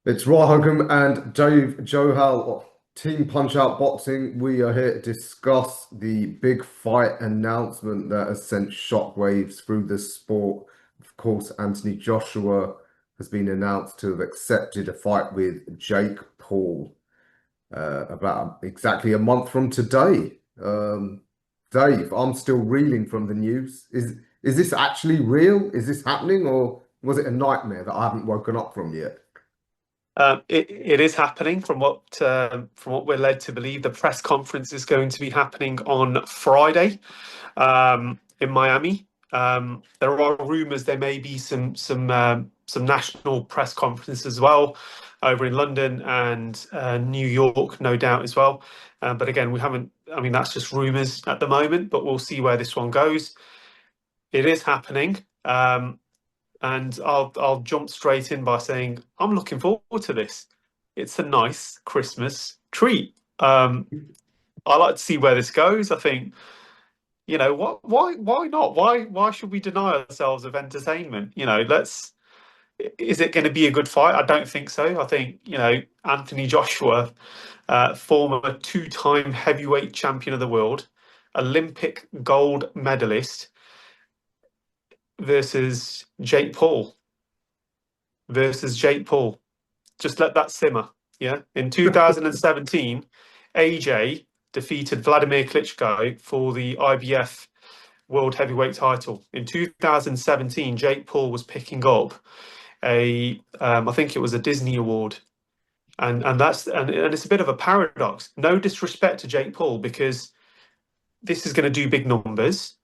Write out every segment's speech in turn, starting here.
It's Rahagam and Dave Johal of Team Punchout Boxing. We are here to discuss the big fight announcement that has sent shockwaves through the sport. Of course, Anthony Joshua has been announced to have accepted a fight with Jake Paul about exactly a month from today. Dave, I'm still reeling from the news. Is this actually real? Is this happening, or was it a nightmare that I haven't woken up from yet? It is happening from what we're led to believe. The press conference is going to be happening on Friday in Miami. There are rumors there may be some national press conferences as well over in London and New York, no doubt as well. But again, we haven't. I mean, that's just rumors at the moment. But we'll see where this one goes. It is happening. And I'll jump straight in by saying I'm looking forward to this. It's a nice Christmas treat. I like to see where this goes. I think, why not? Why should we deny ourselves of entertainment? Is it going to be a good fight? I don't think so. I think, Anthony Joshua, former two-time heavyweight champion of the world, Olympic gold medalist versus Jake Paul versus Jake Paul. Just let that simmer. Yeah. In 2017, AJ defeated Vladimir Klitschko for the IBF World Heavyweight title. In 2017, Jake Paul was picking up I think it was a Disney award, and it's a bit of a paradox. No disrespect to Jake Paul, because this is going to do big numbers.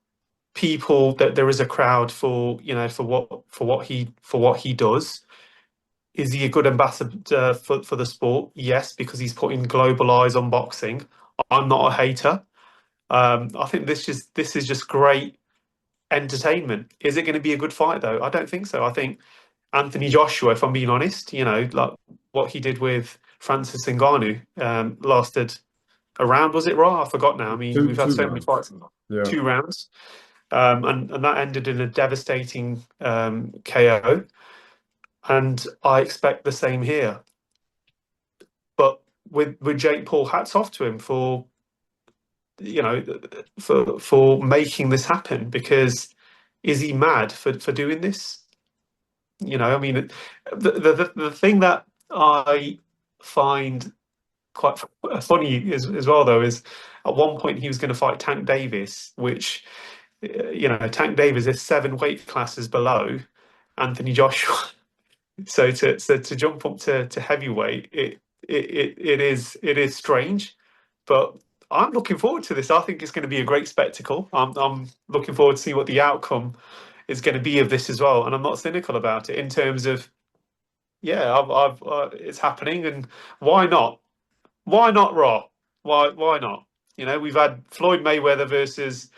People that there is a crowd for what he does. Is he a good ambassador for the sport? Yes, because he's putting global eyes on boxing. I'm not a hater. I think this is just great entertainment. Is it going to be a good fight though? I don't think so. I think Anthony Joshua, if I'm being honest, like what he did with Francis Ngannou, lasted a round. Was it Raw? I forgot now. I mean, Two we've had two so many rounds. fights, Yeah. 2 rounds, and that ended in a devastating KO. And I expect the same here. But with Jake Paul, hats off to him for making this happen. Because is he mad for doing this? I mean, the thing that I find quite funny as well, though, is at one point he was going to fight Tank Davis, which Tank Davis is 7 weight classes below Anthony Joshua. So to jump up to heavyweight, it is strange, but I'm looking forward to this. I think it's going to be a great spectacle. I'm looking forward to see what the outcome is going to be of this as well, and I'm not cynical about it in terms of, yeah, I've it's happening, and why not? Why not Raw? Why not? We've had Floyd Mayweather versus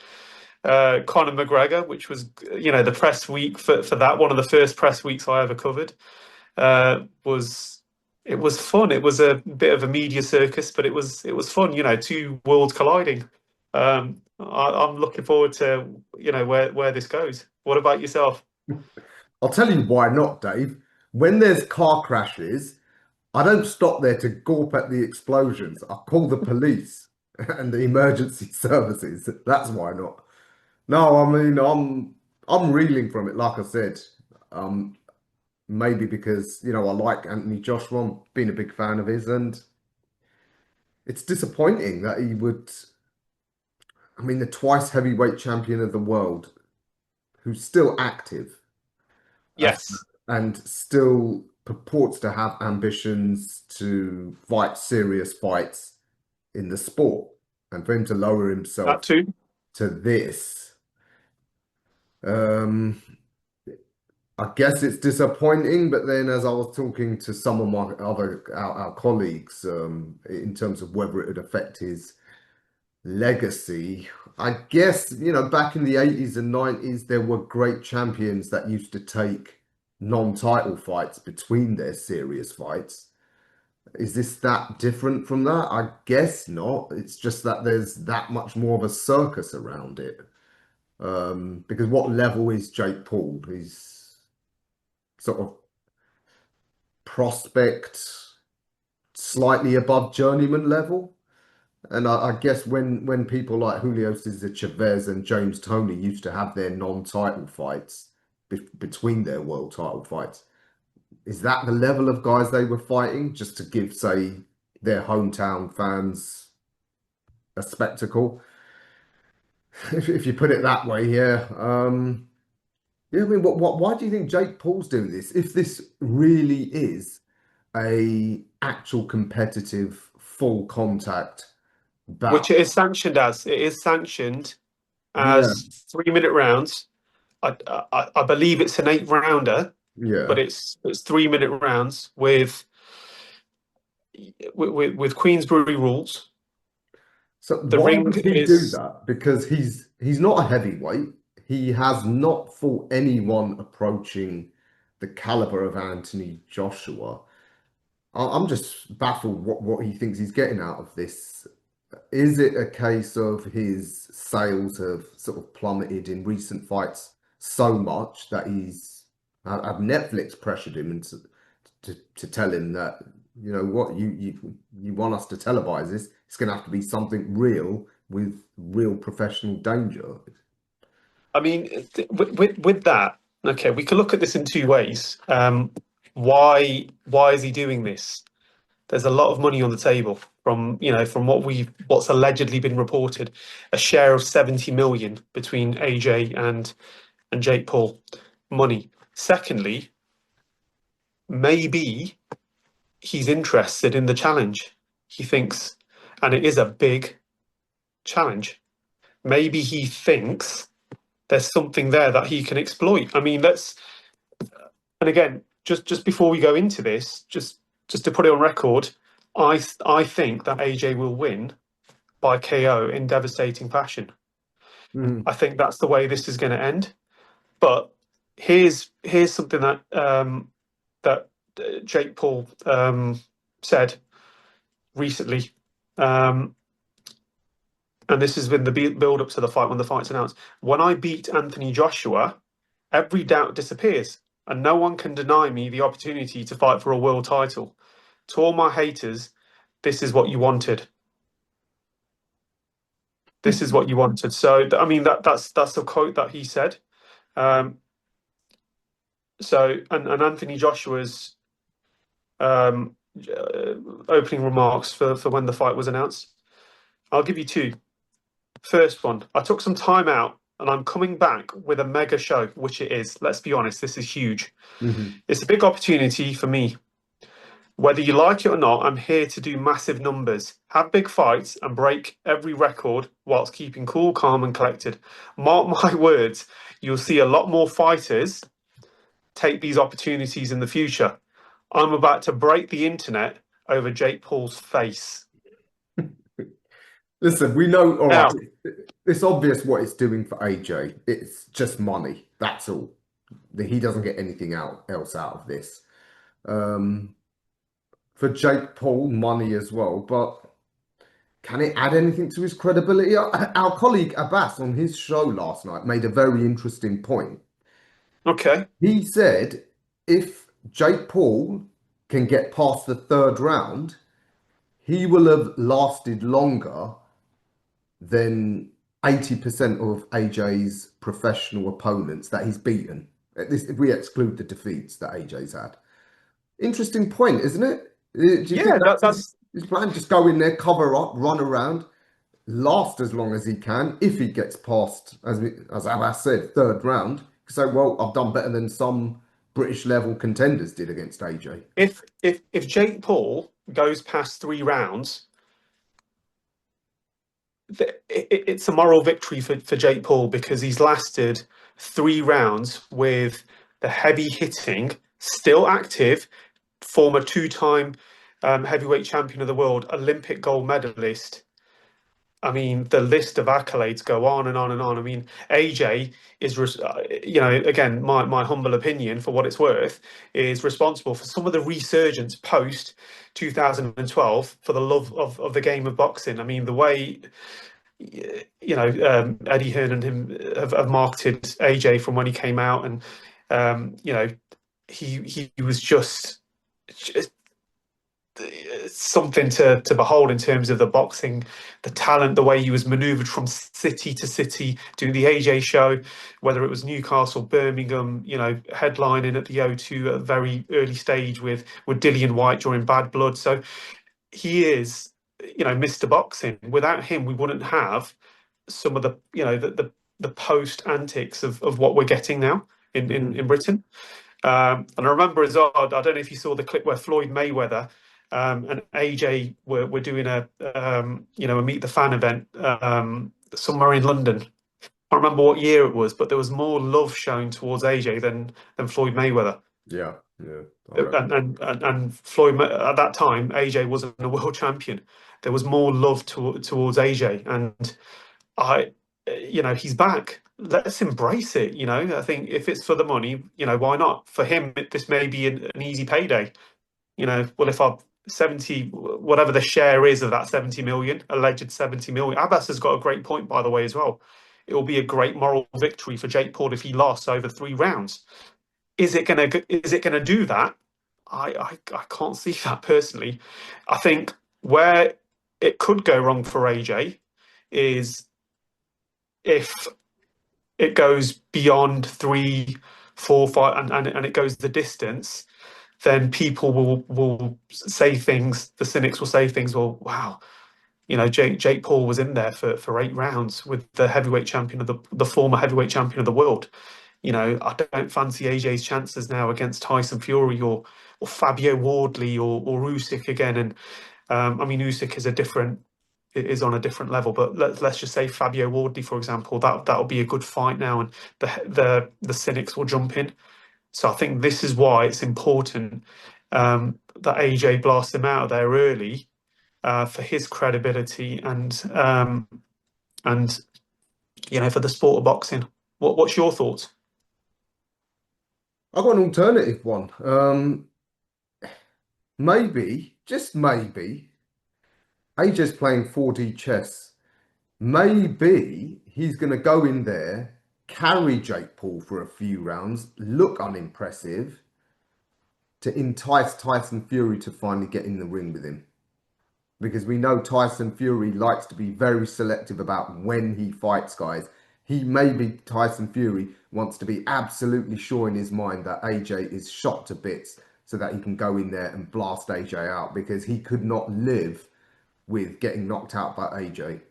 Conor McGregor, which was the press week for that, one of the first press weeks I ever covered. Was It was fun. It was a bit of a media circus, but it was fun. Two worlds colliding. I'm looking forward to where this goes. What about yourself? I'll tell you why not, Dave. When there's car crashes, I don't stop there to gawp at the explosions. I call the police and the emergency services. That's why not. No, I mean I'm reeling from it, like I said. Um, Maybe because, I like Anthony Joshua, I've been a big fan of his, and it's disappointing that he would, I mean, the twice heavyweight champion of the world, who's still active as, Yes, and still purports to have ambitions to fight serious fights in the sport, and for him to lower that himself too. to this, um, I guess it's disappointing. But then, as I was talking to some of my other our colleagues, in terms of whether it would affect his legacy, I guess, back in the 80s and 90s, there were great champions that used to take non-title fights between their serious fights. Is this that different from that? I guess not. It's just that there's that much more of a circus around it. Because what level is Jake Paul? He's sort of prospect slightly above journeyman level. And I guess when people like Julio Cesar Chavez and James Toney used to have their non-title fights between their world title fights, is that the level of guys they were fighting just to give, say, their hometown fans a spectacle? If you put it that way, yeah. Yeah, I mean, why do you think Jake Paul's doing this? If this really is a actual competitive full contact which bout, it is sanctioned as. It is sanctioned yeah, as 3 minute rounds. I believe it's an eight rounder, but yeah. it's 3 minute rounds with Queensbury rules. So The why ring would he do is, that? Because he's not a heavyweight. He has not fought anyone approaching the caliber of Anthony Joshua. I'm just baffled what he thinks he's getting out of this. Is it a case of his sales have sort of plummeted in recent fights so much that he's have Netflix pressured him into to tell him that, you know what, you want us to televise this, it's going to have to be something real with real professional danger. I mean, with that, okay, we can look at this in two ways. Why is he doing this? There's a lot of money on the table from, from what's allegedly been reported, a share of 70 million between AJ and Jake Paul. Money. Secondly, maybe he's interested in the challenge. He thinks, and it is a big challenge. Maybe he thinks there's something there that he can exploit. I mean, and again, just before we go into this, just to put it on record, I think that AJ will win by KO in devastating fashion. I Mm, think that's the way this is going to end. But here's something that Jake Paul said recently, and this has been the build up to the fight when the fight's announced. When I beat Anthony Joshua, every doubt disappears, and no one can deny me the opportunity to fight for a world title. To all my haters, this is what you wanted. This is what you wanted. So, I mean, that's a quote that he said. Um, and Anthony Joshua's um, opening remarks for when the fight was announced. I'll give you two. First one, I took some time out and I'm coming back with a mega show, which it is. Let's be honest, this is huge. mhm. It's a big opportunity for me. Whether you like it or not, I'm here to do massive numbers, have big fights, and break every record whilst keeping cool, calm, and collected. Mark my words, you'll see a lot more fighters take these opportunities in the future. I'm about to break the internet over Jake Paul's face. Listen, we know, all right, Now, it's obvious what it's doing for AJ. It's just money. That's all. He doesn't get anything else out of this. Um, for Jake Paul, money as well, but can it add anything to his credibility? Our colleague Abbas on his show last night made a very interesting point. okay. He said if Jake Paul can get past the third round, he will have lasted longer than 80% of AJ's professional opponents that he's beaten. If we exclude the defeats that AJ's had. Interesting point, isn't it? Do you think Yeah, that's his, that's his plan? Just go in there, cover up, run around, last as long as he can. If he gets past, as Abbas said, third round, say, well, I've done better than some British level contenders did against AJ. if Jake Paul goes past 3 rounds, it's a moral victory for Jake Paul because he's lasted 3 rounds with the heavy hitting, still active, former two-time heavyweight champion of the world, Olympic gold medalist. I mean, the list of accolades go on and on and on. I mean, AJ is, again, my humble opinion, for what it's worth, is responsible for some of the resurgence post 2012 for the love of the game of boxing. I mean, the way Eddie Hearn and him have marketed AJ from when he came out, and he was just something to behold in terms of the boxing, the talent, the way he was manoeuvred from city to city, doing the AJ show, whether it was Newcastle, Birmingham, headlining at the O2 at a very early stage with Dillian White during Bad Blood. So he is, Mr. Boxing. Without him, we wouldn't have some of the, the post antics of what we're getting now in Mhm. Britain. And I remember as well, I don't know if you saw the clip where Floyd Mayweather and AJ were doing a meet the fan event somewhere in London. I can't remember what year it was, but there was more love shown towards AJ than Floyd Mayweather. Yeah, yeah, I remember. And Floyd at that time, AJ wasn't a world champion. There was more love towards AJ, and I, he's back. Let's embrace it. I think if it's for the money, why not? For him, this may be an easy payday. Well, if I've 70, whatever the share is of that 70 million, alleged 70 million, Abbas has got a great point, by the way, as well. It will be a great moral victory for Jake Paul if he lasts over 3 rounds. Is it gonna do that? I can't see that personally. I think where it could go wrong for AJ is if it goes beyond 3, 4, 5, and it goes the distance, then people will say things. The cynics will say things. Well, wow, Jake Paul was in there for 8 rounds with the heavyweight champion of the former heavyweight champion of the world. I don't fancy AJ's chances now against Tyson Fury or Fabio Wardley or Usyk again. And I mean, Usyk is on a different level. But let's just say Fabio Wardley, for example, that'll be a good fight now, and the cynics will jump in. So I think this is why it's important that AJ blasts him out of there early for his credibility and for the sport of boxing. What's your thoughts? I've got an alternative one. Maybe, just maybe, AJ's playing 4D chess. Maybe he's going to go in there, carry Jake Paul for a few rounds, look unimpressive to entice Tyson Fury to finally get in the ring with him. Because we know Tyson Fury likes to be very selective about when he fights guys. Maybe Tyson Fury wants to be absolutely sure in his mind that AJ is shot to bits so that he can go in there and blast AJ out because he could not live with getting knocked out by AJ.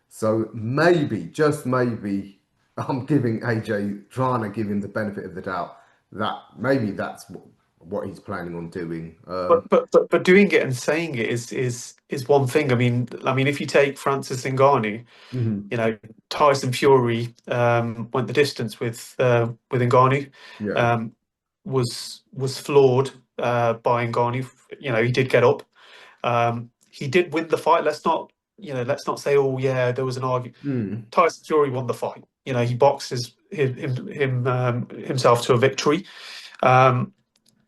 So maybe, just maybe, I'm giving AJ, trying to give him the benefit of the doubt that maybe that's what he's planning on doing. But doing it and saying it is one thing. I mean, if you take Francis Ngannou, Mhm. Tyson Fury went the distance with Ngannou, Yeah. um, was floored by Ngannou. He did get up. He did win the fight. Let's not say, oh yeah, there was an argument. Mm. Tyson Fury won the fight. He boxed himself to a victory. Um,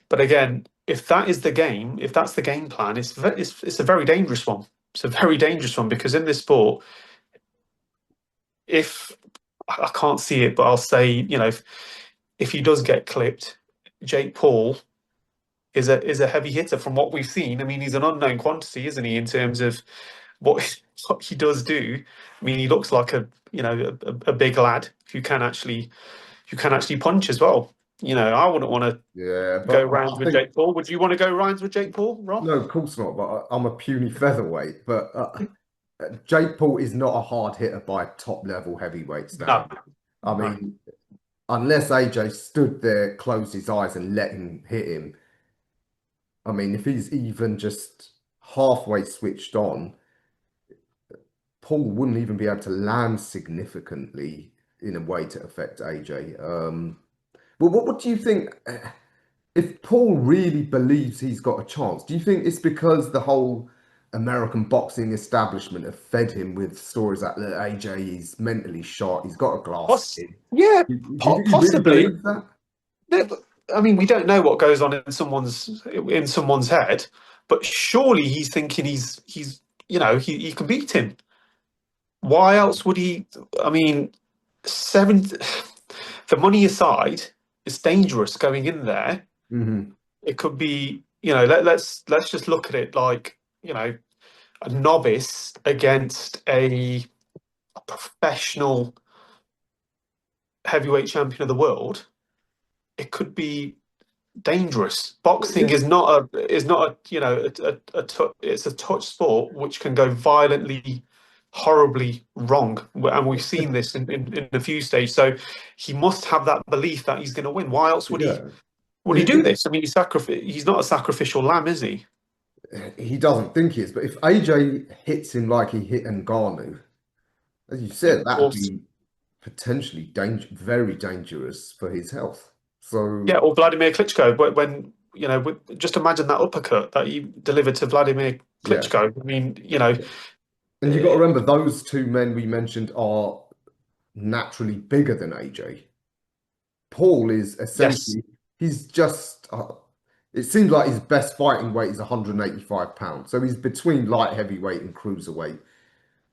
but again, if that is the game, if that's the game plan, it's a very dangerous one. It's a very dangerous one because in this sport, if I can't see it, but I'll say, if he does get clipped, Jake Paul is a heavy hitter from what we've seen. I mean, he's an unknown quantity, isn't he, in terms of what what he does do. I mean, he looks like a big lad who can actually punch as well. I wouldn't want to Yeah, go but rounds I with think Jake Paul. Would you want to go rounds with Jake Paul, Rob? no, of course not. But I'm a puny featherweight. But Jake Paul is not a hard hitter by top level heavyweight No, standard. I no. mean, unless AJ stood there, closed his eyes, and let him hit him. I mean, if he's even just halfway switched on, Paul wouldn't even be able to land significantly in a way to affect AJ. But what do you think? If Paul really believes he's got a chance, do you think it's because the whole American boxing establishment have fed him with stories that look, AJ is mentally shot, he's got a glass skin? Yeah, Do you think he really possibly. believes that? I mean, we don't know what goes on in someone's head, but surely he's thinking he can beat him. Why else would he? I mean, seven. The money aside, it's dangerous going in there. Hmm. It could be. let's just look at it like, a novice against a professional heavyweight champion of the world. It could be dangerous. Boxing It, is not a it's a touch sport which can go violently, horribly wrong, and we've seen this in a few stages. So he must have that belief that he's going to win. Why else would he yeah. would he do this? I mean, he's not a sacrificial lamb, is he? He doesn't think he is, but if AJ hits him like he hit Ngannou, as you Yeah, said, that'd or be potentially very dangerous for his health. So yeah, or Vladimir Klitschko. When just imagine that uppercut that he delivered to Vladimir yeah, Klitschko. I mean, and you've got to eh, remember those two men we mentioned are naturally bigger than AJ. Paul is yes. essentially he's just it seems like his best fighting weight is 185 pounds. So he's between light heavyweight and cruiserweight.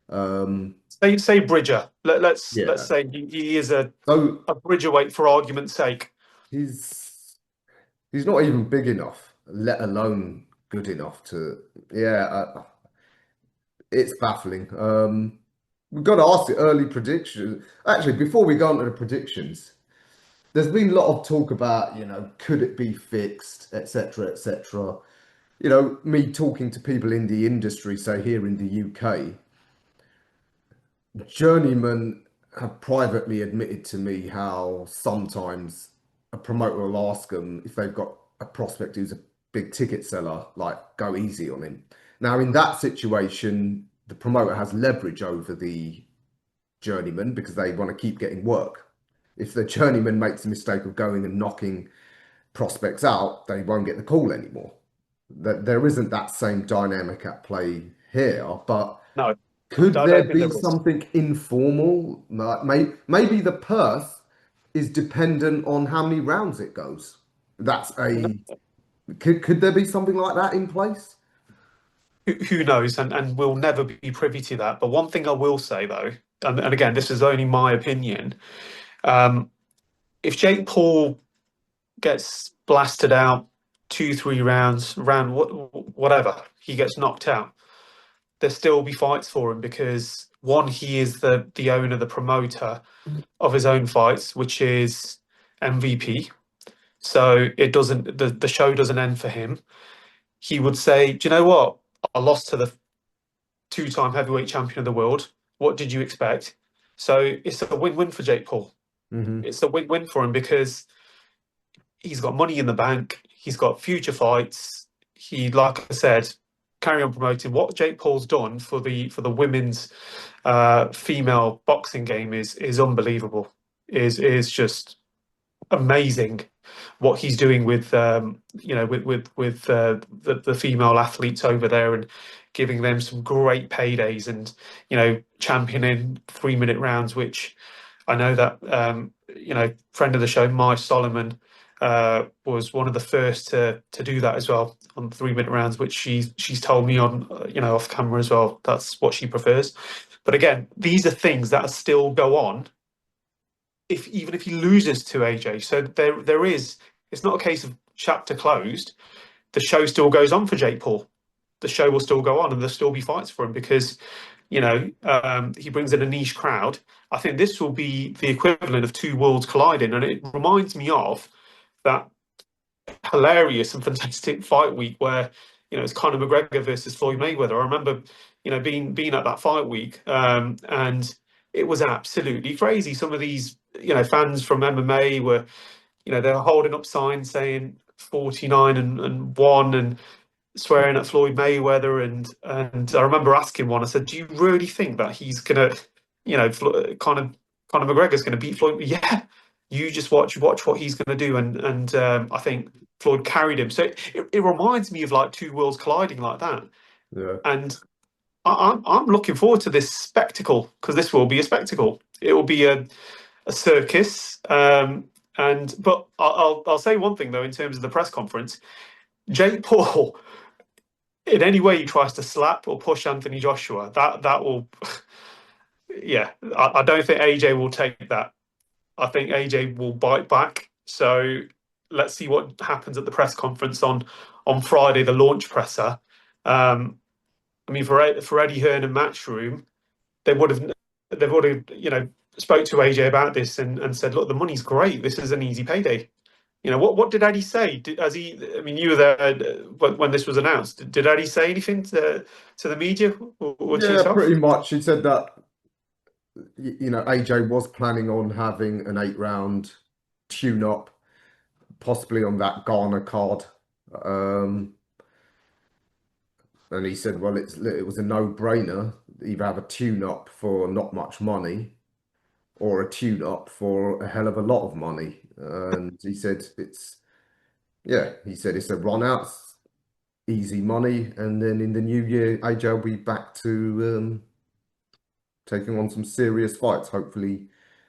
Um, Say Bridger. Let's yeah. say he is So a Bridger weight for argument's sake. he's he's not even big enough, let alone good enough to yeah, it's baffling. We've got to ask the early predictions. Actually, before we go on to the predictions, there's been a lot of talk about, could it be fixed, etc., etc. Me talking to people in the industry, say here in the UK, journeymen have privately admitted to me how sometimes a promoter will ask them if they've got a prospect who's a big ticket seller, like go easy on him. Now, in that situation, the promoter has leverage over the journeyman because they want to keep getting work. If the journeyman makes the mistake of going and knocking prospects out, they won't get the call anymore. That there isn't that same dynamic at play here, but No, I could there don't think be there is. something informal? Like maybe the purse is dependent on how many rounds it goes. That's a could there be something like that in place? Who knows? And we'll never be privy to that. But one thing I will say though, and again, this is only my opinion. Um, if Jake Paul gets blasted out 2, 3 rounds, whatever, he gets knocked out, there still be fights for him because one, he is the owner, the promoter of his own fights, which is MVP. So it doesn't the show doesn't end for him. He would say, "Do you know what? I lost to the two-time heavyweight champion of the world. What did you expect?" So it's a win-win for Jake Paul. Hmm. It's a win-win for him because he's got money in the bank. He's got future fights. He, like I said, carry on promoting what Jake Paul's done for the women's female boxing game is unbelievable. Is just amazing what he's doing with the female athletes over there and giving them some great paydays and championing 3 minute rounds, which I know that friend of the show, Mai Solomon, was one of the first to do that as well on 3 minute rounds, which she's told me on off camera as well. That's what she prefers. But again, these are things that still go on if even if he loses to AJ. So there is. It's not a case of chapter closed. The show still goes on for Jake Paul. The show will still go on, and there'll still be fights for him because he brings in a niche crowd. I think this will be the equivalent of two worlds colliding, and it reminds me of that hilarious and fantastic fight week where it's Conor McGregor versus Floyd Mayweather. I remember being at that fight week, and it was absolutely crazy. Some of these fans from MMA were they were holding up signs saying 49 and 1 and swearing at Floyd Mayweather and I remember asking one. I said, "Do you really think that he's gonna, Conor McGregor's gonna beat Floyd?" Yeah, you just watch what he's gonna do, and I think Floyd carried him. So it reminds me of like two worlds colliding like that, Yeah, and I'm looking forward to this spectacle because this will be a spectacle. It will be a circus. But I'll say one thing though in terms of the press conference, Jake Paul in any way he tries to slap or push Anthony Joshua, that will, yeah, I don't think AJ will take that. I think AJ will bite back. So let's see what happens at the press conference on Friday, the launch presser. I mean, for Eddie Hearn and Matchroom, they would have they've already spoke to AJ about this and said, look, the money's great. This is an easy payday. What did Eddie say? Has he? I mean, you were there when this was announced. Did Eddie say anything to the media or to Yeah, yourself? pretty much. He said that AJ was planning on having an 8 round tune up, possibly on that Ghana card. Um, and he said, well, it was a no-brainer. Either have a tune up for not much money or a tune up for a hell of a lot of money. And he said he said it's a run out, easy money, and then in the new year, AJ will be back to taking on some serious fights, hopefully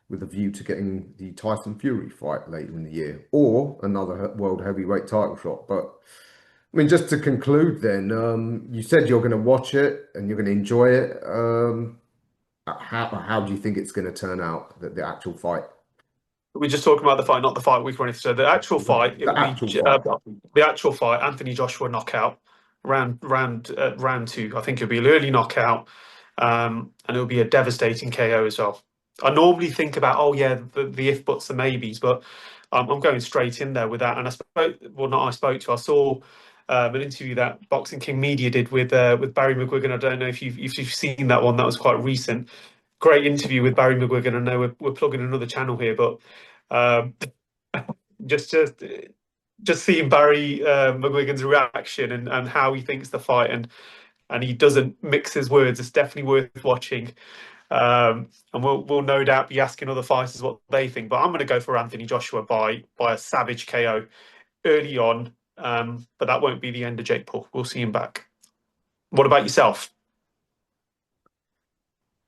with a view to getting the Tyson Fury fight later in the year or another world heavyweight title shot. But I mean, just to conclude, then you said you're going to watch it and you're going to enjoy it. How do you think it's going to turn out, the actual fight? We're just talking about the fight, not the fight week or anything. So the actual fight, it The will be actual fight. the actual fight. Anthony Joshua knockout, round two. I think it'll be an early knockout, and it'll be a devastating KO as well. I normally think about, oh yeah, the if buts and maybes, but I'm going straight in there with that. And I saw an interview that Boxing King Media did with Barry McGuigan. I don't know if you've seen that one. That was quite recent. Great interview with Barry McGuigan. I know we're plugging another channel here, but um, just just seeing Barry McGuigan's reaction and how he thinks the fight and he doesn't mix his words. It's definitely worth watching. And we'll no doubt be asking other fighters what they think. But I'm going to go for Anthony Joshua by a savage KO early on. But that won't be the end of Jake Paul. We'll see him back. What about yourself?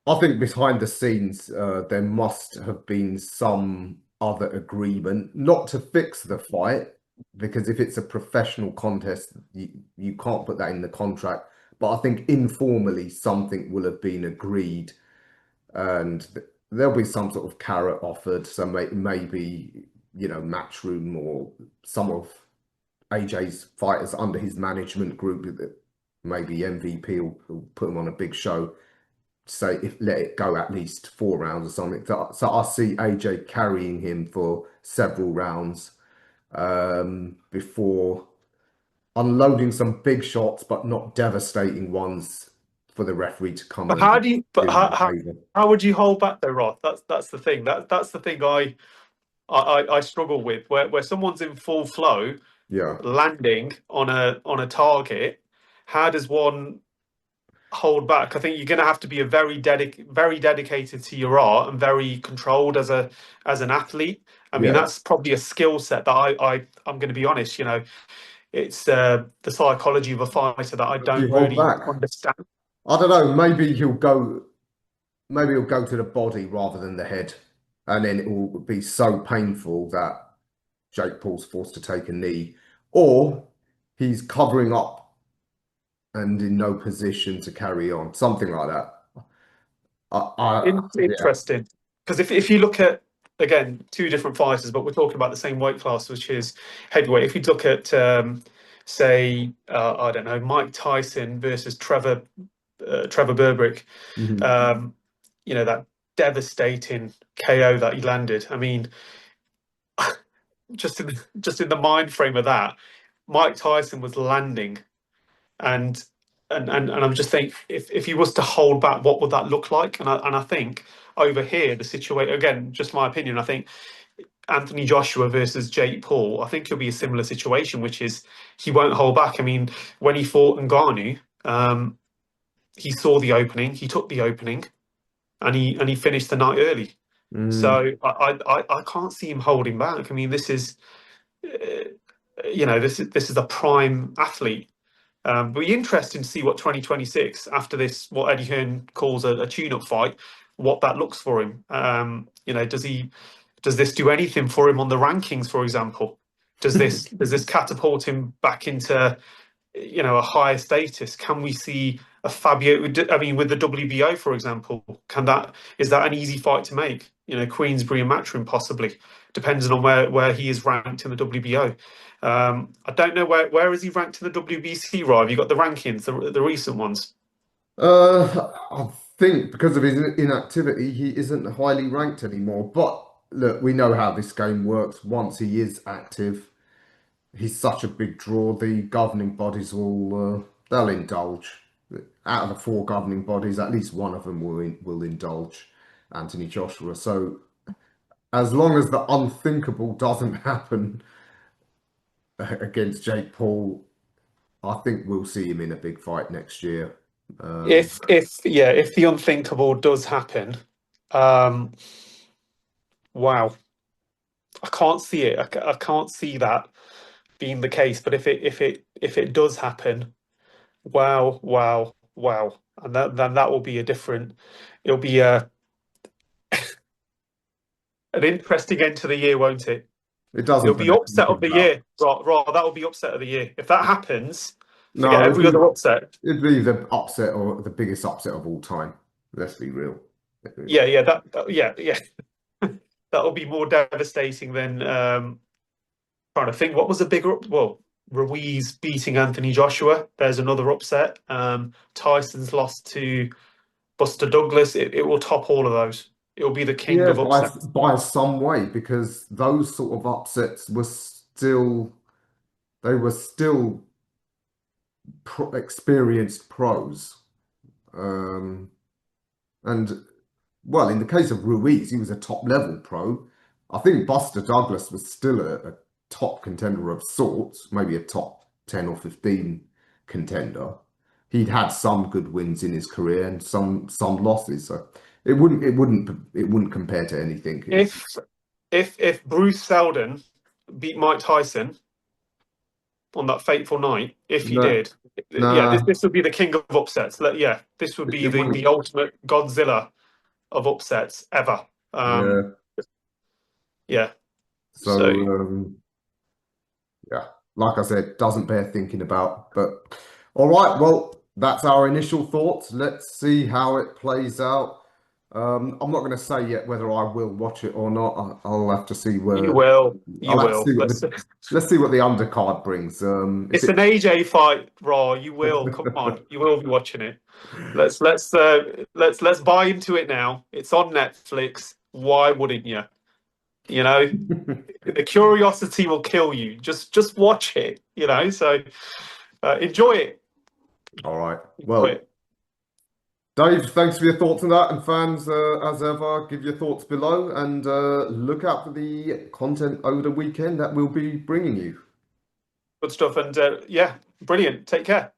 I think behind the scenes, there must have been some other agreement, not to fix the fight, because if it's a professional contest, you can't put that in the contract. But I think informally, something will have been agreed, and there'll be some sort of carrot offered. So maybe, Matchroom or some of AJ's fighters under his management group, maybe MVP will put him on a big show, say if let it go at least 4 rounds or something. So I see AJ carrying him for several rounds before unloading some big shots, but not devastating ones for the referee to come But and how do you? But do him a favor. how would you hold back though, Roth? That's the thing. That's the thing I struggle with. Where someone's in full flow, Yeah, landing on a target. How does one hold back? I think you're going to have to be very dedicated to your art and very controlled as an athlete. I mean, yeah. that's probably a skill set that I'm going to be honest. It's the psychology of a fighter that I But do you don't hold really back? understand. I don't know. Maybe he'll go to the body rather than the head, and then it will be so painful that Jake Paul's forced to take a knee, or he's covering up and in no position to carry on, something like that. Yeah. Interesting, because if you look at again two different fighters, but we're talking about the same weight class, which is heavyweight. If you look at say I don't know, Mike Tyson versus Trevor Burbrick, Mhm. um, that devastating KO that he landed. I mean, just in the mind frame of that, Mike Tyson was landing, and and I'm just thinking if he was to hold back, what would that look like? And I think over here the situation again, just my opinion. I think Anthony Joshua versus Jake Paul. I think it'll be a similar situation, which is he won't hold back. I mean, when he fought Ngannou, he saw the opening, he took the opening, and he finished the night early. Mm. So I can't see him holding back. I mean, this is a prime athlete. But it'll be interesting to see what 2026 after this, what Eddie Hearn calls a tune-up fight, what that looks for him. Does this do anything for him on the rankings, for example? Does this catapult him back into a higher status? Can we see a Fabio. I mean, with the WBO, for example, can that is that an easy fight to make? You know, Queensbury and Matchroom possibly, depending on where he is ranked in the WBO. I don't know where is he ranked in the WBC, Rob? Have you got the rankings, the recent ones? I think because of his inactivity, he isn't highly ranked anymore. But look, we know how this game works. Once he is active, he's such a big draw. The governing bodies will they'll indulge. Out of the four governing bodies, at least one of them will indulge Anthony Joshua. So as long as the unthinkable doesn't happen against Jake Paul, I think we'll see him in a big fight next year. If the unthinkable does happen, um, wow, I can't see it. I can't see that being the case. But if it does happen, wow, wow, wow, and then that will be a different. It'll be an interesting end to the year, won't it? It It'll doesn't be bear upset thinking of the about. year. Right, that will be upset of the year. If that happens, forget No, every other upset. it'd be the upset or the biggest upset of all time. Let's be real. Yeah, yeah. That'll be more devastating than trying to think. What was a bigger well, Ruiz beating Anthony Joshua. There's another upset. Tyson's lost to Buster Douglas. It will top all of those. It will be the king Yeah, of upsets. by some way, because those sort of upsets were still they were still experienced pros. Um, and well, in the case of Ruiz, he was a top level pro. I think Buster Douglas was still a top contender of sorts, maybe a top 10 or 15 contender. He'd had some good wins in his career and some losses. So it wouldn't compare to anything. If If if Bruce Seldon beat Mike Tyson on that fateful night, if he no, did, yeah, this nah, this would be the king of upsets. Yeah, this would be it the wouldn't. ultimate Godzilla of upsets ever. Yeah. Yeah. So So yeah, like I said, doesn't bear thinking about. But all right, well, that's our initial thoughts. Let's see how it plays out. I'm not going to say yet whether I will watch it or not. I'll have to see you where will, you I'll have to will. see what the let's see what the undercard brings. If It's it an AJ fight, Raw. You will. Come on, you will be watching it. Let's buy into it now. It's on Netflix. Why wouldn't you? You know, the curiosity will kill you. Just watch it. You know, so enjoy it. all right. Enjoy Well, it. Dave, thanks for your thoughts on that, and fans, as ever, give your thoughts below and look out for the content over the weekend that we'll be bringing you. Good stuff. And yeah, brilliant. Take care.